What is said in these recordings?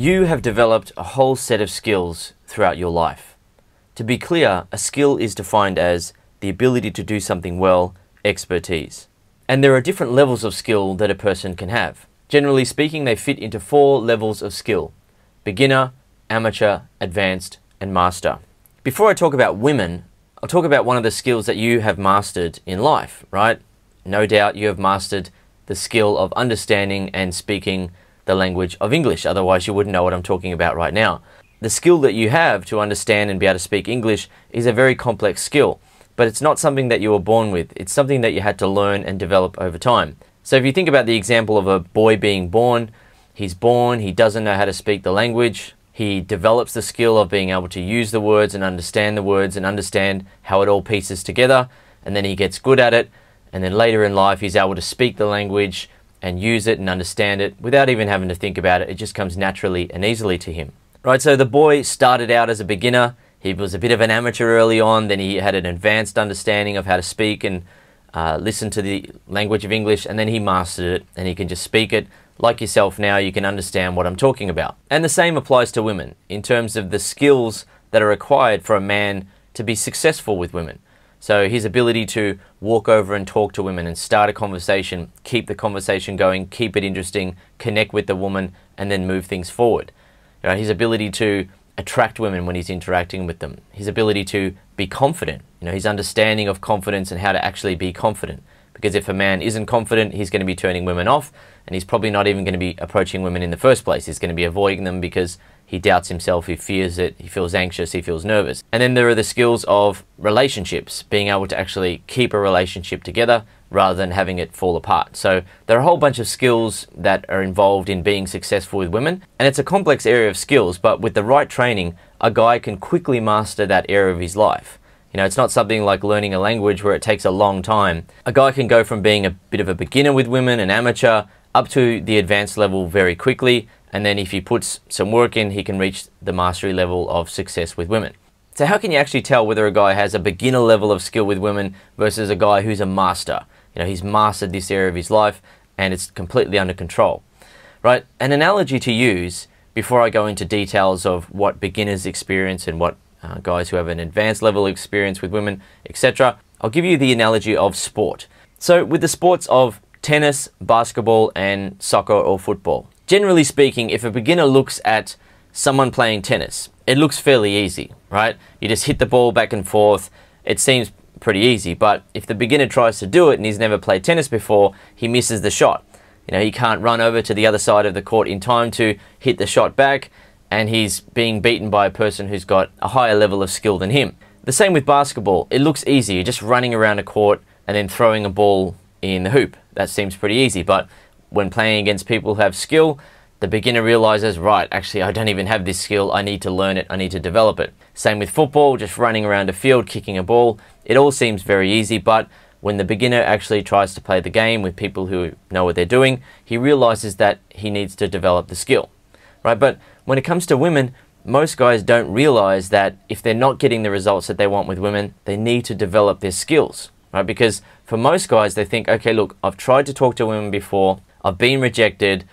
You have developed a whole set of skills throughout your life. To be clear, a skill is defined as the ability to do something well, expertise. And there are different levels of skill that a person can have. Generally speaking, they fit into 4 levels of skill: beginner, amateur, advanced, and master. Before I talk about women, I'll talk about one of the skills that you have mastered in life, right? No doubt you have mastered the skill of understanding and speaking the language of English, otherwise you wouldn't know what I'm talking about right now. The skill that you have to understand and be able to speak English is a very complex skill, but it's not something that you were born with. It's something that you had to learn and develop over time. So if you think about the example of a boy being born, he's born, he doesn't know how to speak the language, he develops the skill of being able to use the words and understand how it all pieces together, and then he gets good at it, and then later in life he's able to speak the language and use it and understand it without even having to think about it. It just comes naturally and easily to him. Right, so the boy started out as a beginner. He was a bit of an amateur early on, then he had an advanced understanding of how to speak and listen to the language of English, and then he mastered it and he can just speak it. Like yourself now, you can understand what I'm talking about. And the same applies to women in terms of the skills that are required for a man to be successful with women. So his ability to walk over and talk to women and start a conversation, keep the conversation going, keep it interesting, connect with the woman, and then move things forward. His ability to attract women when he's interacting with them. His ability to be confident. His understanding of confidence and how to actually be confident. Because if a man isn't confident, he's going to be turning women off, and he's probably not even going to be approaching women in the first place. He's going to be avoiding them because he doubts himself, he fears it, he feels anxious, he feels nervous. And then there are the skills of relationships, being able to actually keep a relationship together rather than having it fall apart. So there are a whole bunch of skills that are involved in being successful with women, and it's a complex area of skills, but with the right training, a guy can quickly master that area of his life. It's not something like learning a language where it takes a long time. A guy can go from being a bit of a beginner with women, an amateur, up to the advanced level very quickly, and then if he puts some work in, he can reach the mastery level of success with women. So how can you actually tell whether a guy has a beginner level of skill with women versus a guy who's a master? He's mastered this area of his life and it's completely under control, right? An analogy to use before I go into details of what beginners experience and what guys who have an advanced level of experience with women, etc. I'll give you the analogy of sport. So with the sports of tennis, basketball, and soccer or football, generally speaking, if a beginner looks at someone playing tennis, it looks fairly easy, right? You just hit the ball back and forth. It seems pretty easy, but if the beginner tries to do it and he's never played tennis before, he misses the shot. He can't run over to the other side of the court in time to hit the shot back, and he's being beaten by a person who's got a higher level of skill than him. The same with basketball. It looks easy. You're just running around a court and then throwing a ball in the hoop. That seems pretty easy, but when playing against people who have skill, the beginner realizes, right, actually I don't even have this skill, I need to learn it, I need to develop it. Same with football, just running around a field, kicking a ball. It all seems very easy, but when the beginner actually tries to play the game with people who know what they're doing, he realizes that he needs to develop the skill, right? But when it comes to women, most guys don't realize that if they're not getting the results that they want with women, they need to develop their skills, right? Because for most guys, they think, okay, look, I've tried to talk to women before, I've been rejected,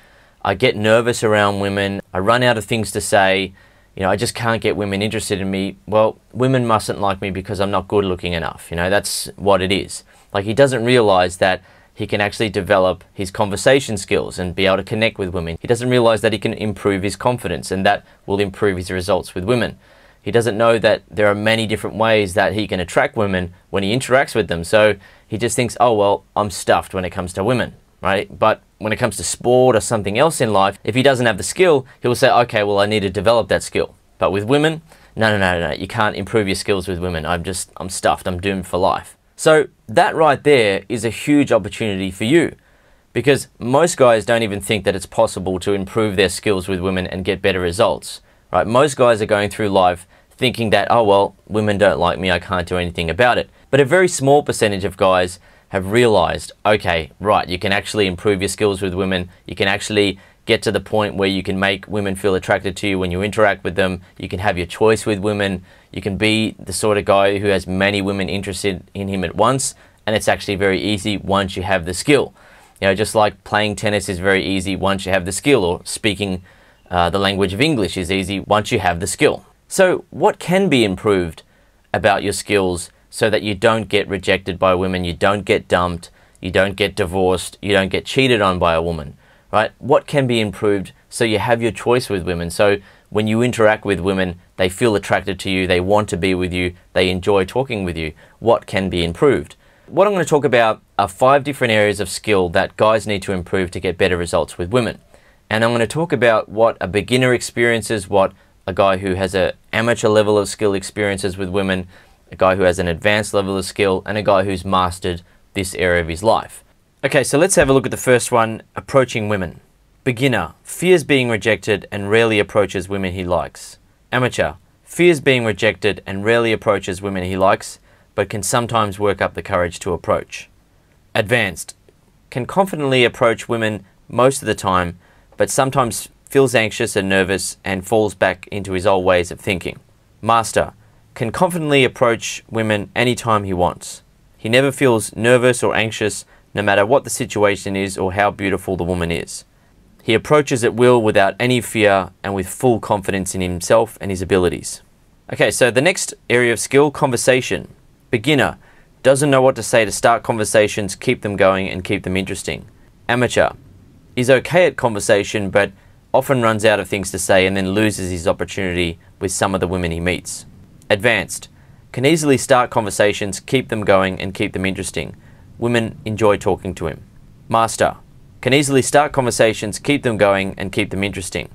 I get nervous around women, I run out of things to say, I just can't get women interested in me. Well, women mustn't like me because I'm not good looking enough. That's what it is. Like, he doesn't realize that he can actually develop his conversation skills and be able to connect with women. He doesn't realize that he can improve his confidence, and that will improve his results with women. He doesn't know that there are many different ways that he can attract women when he interacts with them. So he just thinks, oh, well, I'm stuffed when it comes to women, right? But when it comes to sport or something else in life, if he doesn't have the skill, he'll say, okay, well, I need to develop that skill. But with women, no, you can't improve your skills with women. I'm stuffed, I'm doomed for life. So that right there is a huge opportunity for you, because most guys don't even think that it's possible to improve their skills with women and get better results, right? Most guys are going through life thinking that, oh, well, women don't like me, I can't do anything about it. But a very small percentage of guys have realized, okay, right, you can actually improve your skills with women. You can actually get to the point where you can make women feel attracted to you when you interact with them. You can have your choice with women. You can be the sort of guy who has many women interested in him at once, and it's actually very easy once you have the skill. Just like playing tennis is very easy once you have the skill, or speaking The language of English is easy once you have the skill. So what can be improved about your skills so that you don't get rejected by women, you don't get dumped, you don't get divorced, you don't get cheated on by a woman, right? What can be improved so you have your choice with women? So when you interact with women, they feel attracted to you, they want to be with you, they enjoy talking with you. What can be improved? What I'm going to talk about are 5 different areas of skill that guys need to improve to get better results with women. And I'm going to talk about what a beginner experiences, what a guy who has an amateur level of skill experiences with women, a guy who has an advanced level of skill, and a guy who's mastered this area of his life. Okay, so let's have a look at the first one, approaching women. Beginner, fears being rejected and rarely approaches women he likes. Amateur, fears being rejected and rarely approaches women he likes, but can sometimes work up the courage to approach. Advanced, can confidently approach women most of the time, but sometimes feels anxious and nervous and falls back into his old ways of thinking. Master, can confidently approach women anytime he wants. He never feels nervous or anxious no matter what the situation is or how beautiful the woman is. He approaches at will without any fear and with full confidence in himself and his abilities. Okay, so the next area of skill, conversation. Beginner, doesn't know what to say to start conversations, keep them going and keep them interesting. Amateur, is okay at conversation but often runs out of things to say and then loses his opportunity with some of the women he meets. Advanced, can easily start conversations, keep them going and keep them interesting. Women enjoy talking to him. Master, can easily start conversations, keep them going and keep them interesting.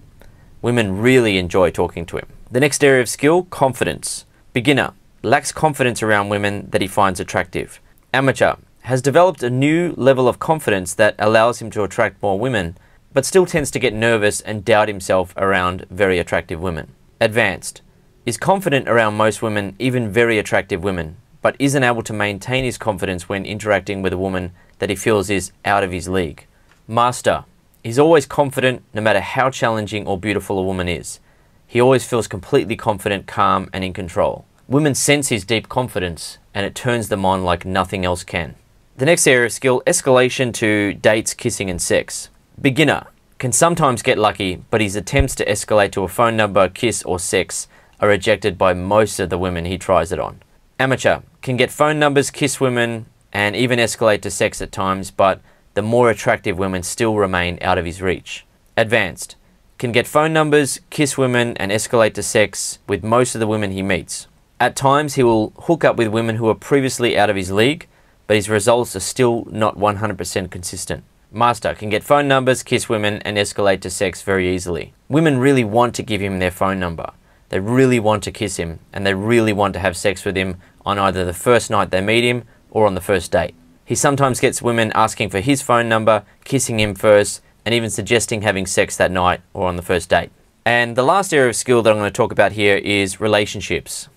Women really enjoy talking to him. The next area of skill, confidence. Beginner, lacks confidence around women that he finds attractive. Amateur, has developed a new level of confidence that allows him to attract more women, but still tends to get nervous and doubt himself around very attractive women. Advanced, is confident around most women, even very attractive women, but isn't able to maintain his confidence when interacting with a woman that he feels is out of his league. Master, is always confident no matter how challenging or beautiful a woman is. He always feels completely confident, calm and in control. Women sense his deep confidence and it turns them on like nothing else can. The next area of skill, escalation to dates, kissing and sex. Beginner, can sometimes get lucky, but his attempts to escalate to a phone number, kiss or sex are rejected by most of the women he tries it on. Amateur, can get phone numbers, kiss women and even escalate to sex at times, but the more attractive women still remain out of his reach. Advanced, can get phone numbers, kiss women and escalate to sex with most of the women he meets. At times he will hook up with women who are previously out of his league, but his results are still not 100% consistent. Master, can get phone numbers, kiss women and escalate to sex very easily. Women really want to give him their phone number. They really want to kiss him and they really want to have sex with him on either the first night they meet him or on the first date. He sometimes gets women asking for his phone number, kissing him first and even suggesting having sex that night or on the first date. And the last area of skill that I'm going to talk about here is relationships.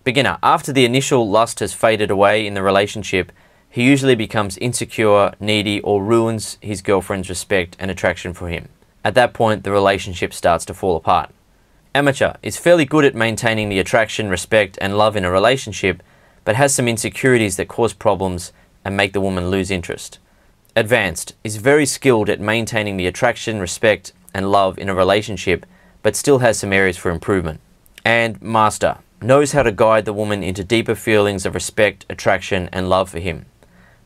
Beginner, after the initial lust has faded away in the relationship, he usually becomes insecure, needy, or ruins his girlfriend's respect and attraction for him. At that point, the relationship starts to fall apart. Amateur is fairly good at maintaining the attraction, respect, and love in a relationship, but has some insecurities that cause problems and make the woman lose interest. Advanced is very skilled at maintaining the attraction, respect, and love in a relationship, but still has some areas for improvement. And Master knows how to guide the woman into deeper feelings of respect, attraction, and love for him.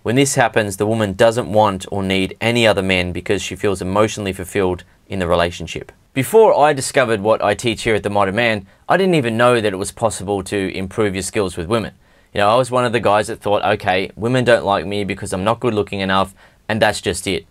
When this happens, the woman doesn't want or need any other men because she feels emotionally fulfilled in the relationship. Before I discovered what I teach here at The Modern Man, I didn't even know that it was possible to improve your skills with women. You know, I was one of the guys that thought, okay, women don't like me because I'm not good looking enough, and that's just it.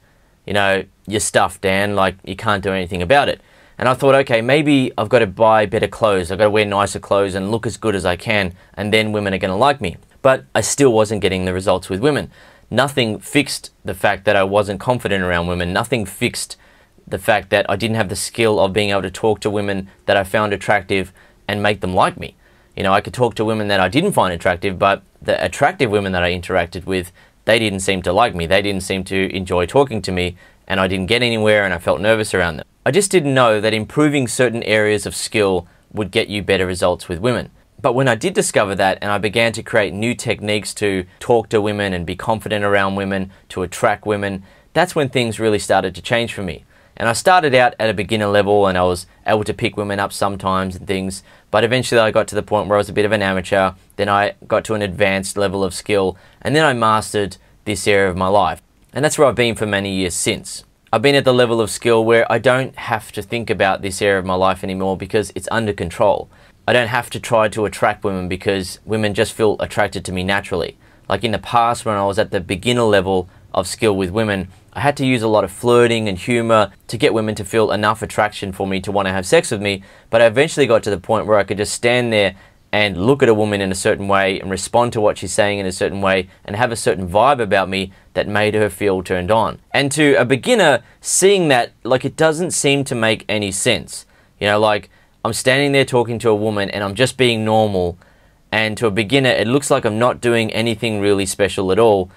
You know, you're stuffed, Dan, like you can't do anything about it. And I thought, okay, maybe I've got to buy better clothes, I've got to wear nicer clothes and look as good as I can, and then women are going to like me. But I still wasn't getting the results with women. Nothing fixed the fact that I wasn't confident around women. Nothing fixed the fact that I didn't have the skill of being able to talk to women that I found attractive and make them like me. You know, I could talk to women that I didn't find attractive, but the attractive women that I interacted with, they didn't seem to like me. They didn't seem to enjoy talking to me, and I didn't get anywhere and I felt nervous around them. I just didn't know that improving certain areas of skill would get you better results with women. But when I did discover that and I began to create new techniques to talk to women and be confident around women, to attract women, that's when things really started to change for me. And I started out at a beginner level and I was able to pick women up sometimes and things, but eventually I got to the point where I was a bit of an amateur, then I got to an advanced level of skill, and then I mastered this area of my life. And that's where I've been for many years since. I've been at the level of skill where I don't have to think about this area of my life anymore because it's under control. I don't have to try to attract women because women just feel attracted to me naturally. Like in the past when I was at the beginner level of skill with women, I had to use a lot of flirting and humor to get women to feel enough attraction for me to want to have sex with me, but I eventually got to the point where I could just stand there and look at a woman in a certain way and respond to what she's saying in a certain way and have a certain vibe about me that made her feel turned on. And to a beginner, seeing that, like, it doesn't seem to make any sense. You know, like, I'm standing there talking to a woman and I'm just being normal, and to a beginner it looks like I'm not doing anything really special at all.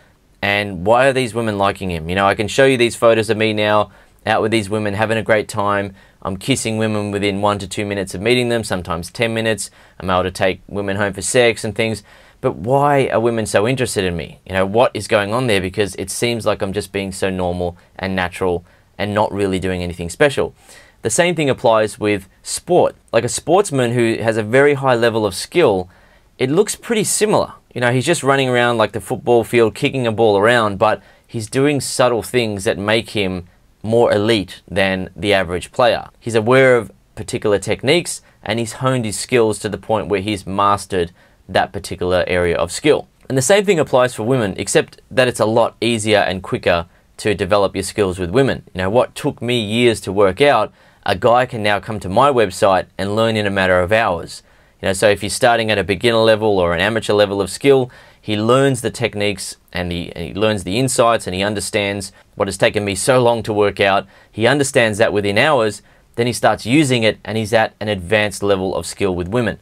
And why are these women liking him? You know, I can show you these photos of me now out with these women having a great time. I'm kissing women within 1 to 2 minutes of meeting them, sometimes 10 minutes. I'm able to take women home for sex and things. But why are women so interested in me? You know, what is going on there? Because it seems like I'm just being so normal and natural and not really doing anything special. The same thing applies with sport. Like a sportsman who has a very high level of skill, it looks pretty similar. You know, he's just running around like the football field, kicking a ball around, but he's doing subtle things that make him more elite than the average player. He's aware of particular techniques and he's honed his skills to the point where he's mastered that particular area of skill. And the same thing applies for women, except that it's a lot easier and quicker to develop your skills with women. You know, what took me years to work out, a guy can now come to my website and learn in a matter of hours. You know, so if he's starting at a beginner level or an amateur level of skill, he learns the techniques and he learns the insights and he understands what has taken me so long to work out. He understands that within hours, then he starts using it and he's at an advanced level of skill with women,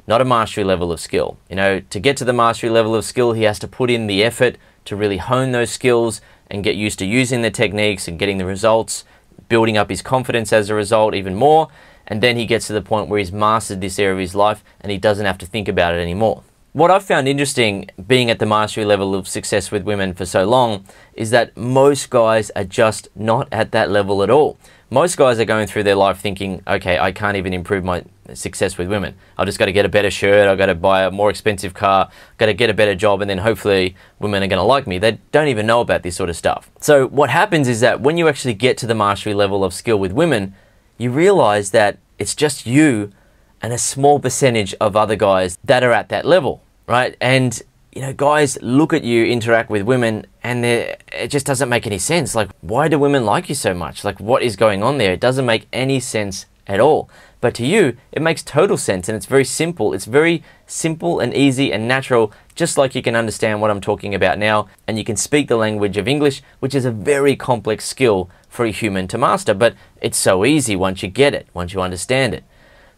not a mastery level of skill. You know, to get to the mastery level of skill, he has to put in the effort to really hone those skills and get used to using the techniques and getting the results, building up his confidence as a result even more. And then he gets to the point where he's mastered this area of his life and he doesn't have to think about it anymore. What I've found interesting being at the mastery level of success with women for so long is that most guys are just not at that level at all. Most guys are going through their life thinking, okay, I can't even improve my success with women. I've just got to get a better shirt, I've got to buy a more expensive car, I've got to get a better job, and then hopefully women are going to like me. They don't even know about this sort of stuff. So what happens is that when you actually get to the mastery level of skill with women, you realize that it's just you and a small percentage of other guys that are at that level, right? And you know, guys look at you interact with women and it just doesn't make any sense. Like, why do women like you so much? Like, what is going on there? It doesn't make any sense at all. But to you, it makes total sense and it's very simple. It's very simple and easy and natural, just like you can understand what I'm talking about now and you can speak the language of English, which is a very complex skill for a human to master. But it's so easy once you get it, once you understand it,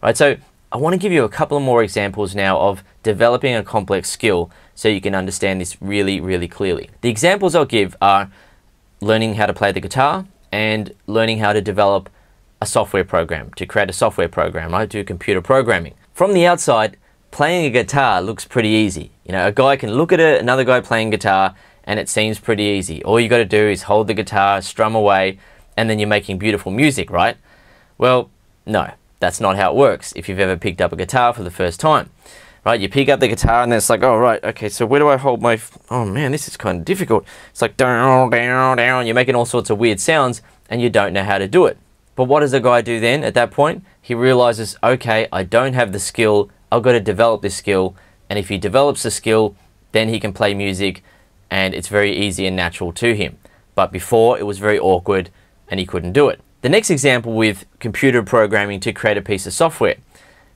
right? So I want to give you a couple of more examples now of developing a complex skill so you can understand this really, really clearly. The examples I'll give are learning how to play the guitar and learning how to develop a software program, to create a software program, right? Do computer programming. From the outside, playing a guitar looks pretty easy. You know, a guy can look at it, another guy playing guitar, and it seems pretty easy. All you got to do is hold the guitar, strum away, and then you're making beautiful music, right? Well, no. That's not how it works if you've ever picked up a guitar for the first time, right? You pick up the guitar and then it's like, oh, right, okay, so where do I hold my, oh man, this is kind of difficult. It's like down, down, down. You're making all sorts of weird sounds and you don't know how to do it. But what does a guy do then at that point? He realizes, okay, I don't have the skill. I've got to develop this skill. And if he develops the skill, then he can play music and it's very easy and natural to him. But before, it was very awkward and he couldn't do it. The next example with computer programming to create a piece of software.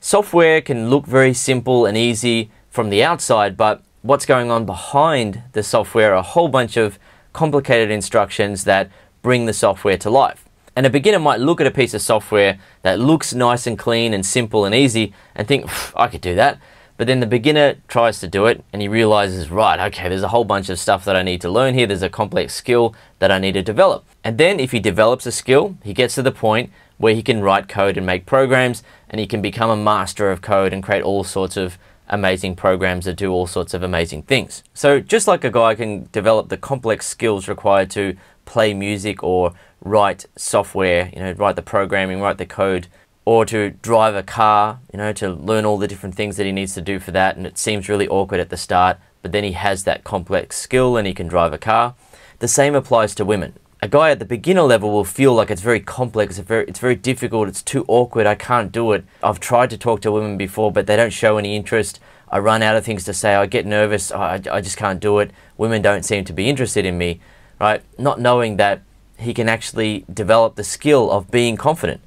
Software can look very simple and easy from the outside, but what's going on behind the software are a whole bunch of complicated instructions that bring the software to life. And a beginner might look at a piece of software that looks nice and clean and simple and easy and think, I could do that. But then the beginner tries to do it and he realizes, right, okay, there's a whole bunch of stuff that I need to learn here. There's a complex skill that I need to develop. And then if he develops a skill, he gets to the point where he can write code and make programs and he can become a master of code and create all sorts of amazing programs that do all sorts of amazing things. So just like a guy can develop the complex skills required to play music or write software, write the programming, write the code, or to drive a car, to learn all the different things that he needs to do for that. And it seems really awkward at the start, but then he has that complex skill and he can drive a car. The same applies to women. A guy at the beginner level will feel like it's very complex, it's very difficult, it's too awkward, I can't do it. I've tried to talk to women before, but they don't show any interest. I run out of things to say, I get nervous, I just can't do it. Women don't seem to be interested in me, right? Not knowing that he can actually develop the skill of being confident.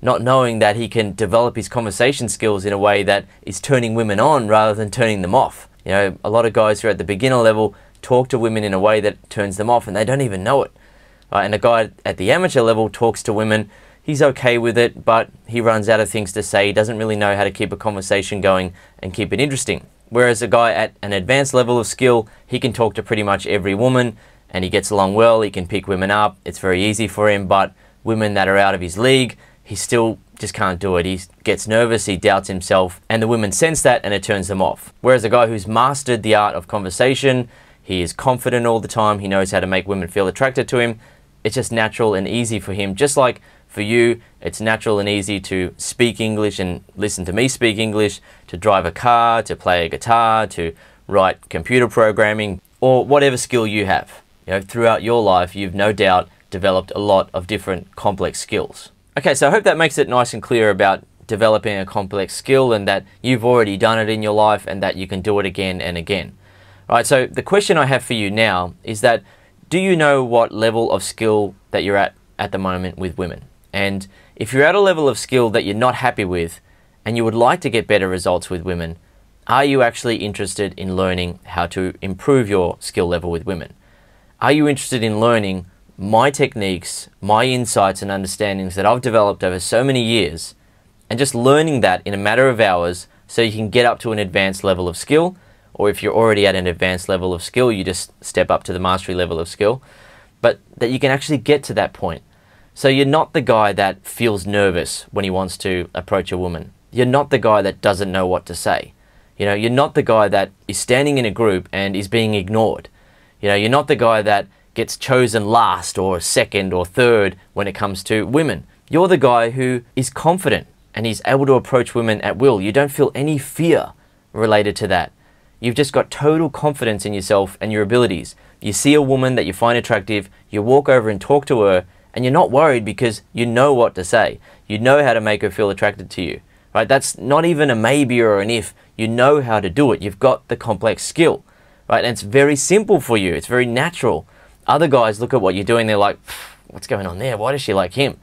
Not knowing that he can develop his conversation skills in a way that is turning women on rather than turning them off. A lot of guys who are at the beginner level talk to women in a way that turns them off and they don't even know it. And a guy at the amateur level talks to women, he's okay with it, but he runs out of things to say. He doesn't really know how to keep a conversation going and keep it interesting. Whereas a guy at an advanced level of skill, he can talk to pretty much every woman and he gets along well, he can pick women up, it's very easy for him, but women that are out of his league, he still just can't do it. He gets nervous, he doubts himself, and the women sense that and it turns them off. Whereas a guy who's mastered the art of conversation, he is confident all the time, he knows how to make women feel attracted to him, it's just natural and easy for him. Just like for you, it's natural and easy to speak English and listen to me speak English, to drive a car, to play a guitar, to write computer programming, or whatever skill you have. Throughout your life, you've no doubt developed a lot of different complex skills. Okay, so I hope that makes it nice and clear about developing a complex skill and that you've already done it in your life and that you can do it again and again. All right, so the question I have for you now is that, do you know what level of skill that you're at the moment with women? And if you're at a level of skill that you're not happy with and you would like to get better results with women, are you actually interested in learning how to improve your skill level with women? Are you interested in learning my techniques, my insights and understandings that I've developed over so many years, and just learning that in a matter of hours so you can get up to an advanced level of skill? Or if you're already at an advanced level of skill, you just step up to the mastery level of skill, but that you can actually get to that point. So you're not the guy that feels nervous when he wants to approach a woman. You're not the guy that doesn't know what to say. You're not the guy that is standing in a group and is being ignored. You're not the guy that gets chosen last or second or third when it comes to women. You're the guy who is confident and he's able to approach women at will. You don't feel any fear related to that. You've just got total confidence in yourself and your abilities. You see a woman that you find attractive, you walk over and talk to her, and you're not worried because you know what to say. You know how to make her feel attracted to you. Right? That's not even a maybe or an if. You know how to do it. You've got the complex skill. Right? And it's very simple for you. It's very natural. Other guys look at what you're doing, they're like, what's going on there? Why does she like him?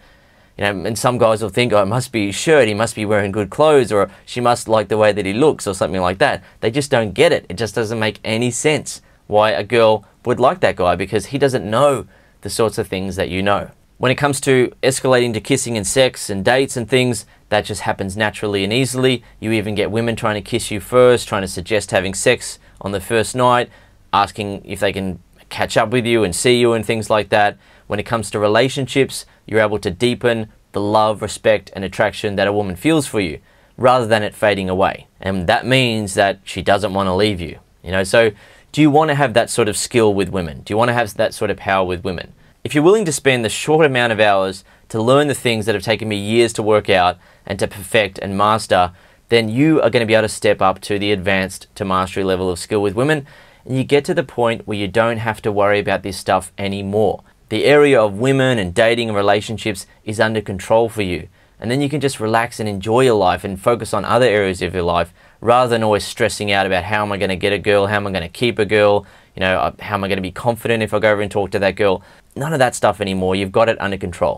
And some guys will think, oh, it must be his shirt, he must be wearing good clothes, or she must like the way that he looks, or something like that. They just don't get it. It just doesn't make any sense why a girl would like that guy, because he doesn't know the sorts of things that you know. When it comes to escalating to kissing and sex and dates and things, that just happens naturally and easily. You even get women trying to kiss you first, trying to suggest having sex on the first night, asking if they can catch up with you and see you and things like that. When it comes to relationships, you're able to deepen the love, respect, and attraction that a woman feels for you, rather than it fading away. And that means that she doesn't want to leave you. So do you want to have that sort of skill with women? Do you want to have that sort of power with women? If you're willing to spend the short amount of hours to learn the things that have taken me years to work out and to perfect and master, then you are going to be able to step up to the advanced to mastery level of skill with women, and you get to the point where you don't have to worry about this stuff anymore. The area of women and dating and relationships is under control for you. And then you can just relax and enjoy your life and focus on other areas of your life, rather than always stressing out about how am I going to get a girl, how am I going to keep a girl, how am I going to be confident if I go over and talk to that girl. None of that stuff anymore. You've got it under control.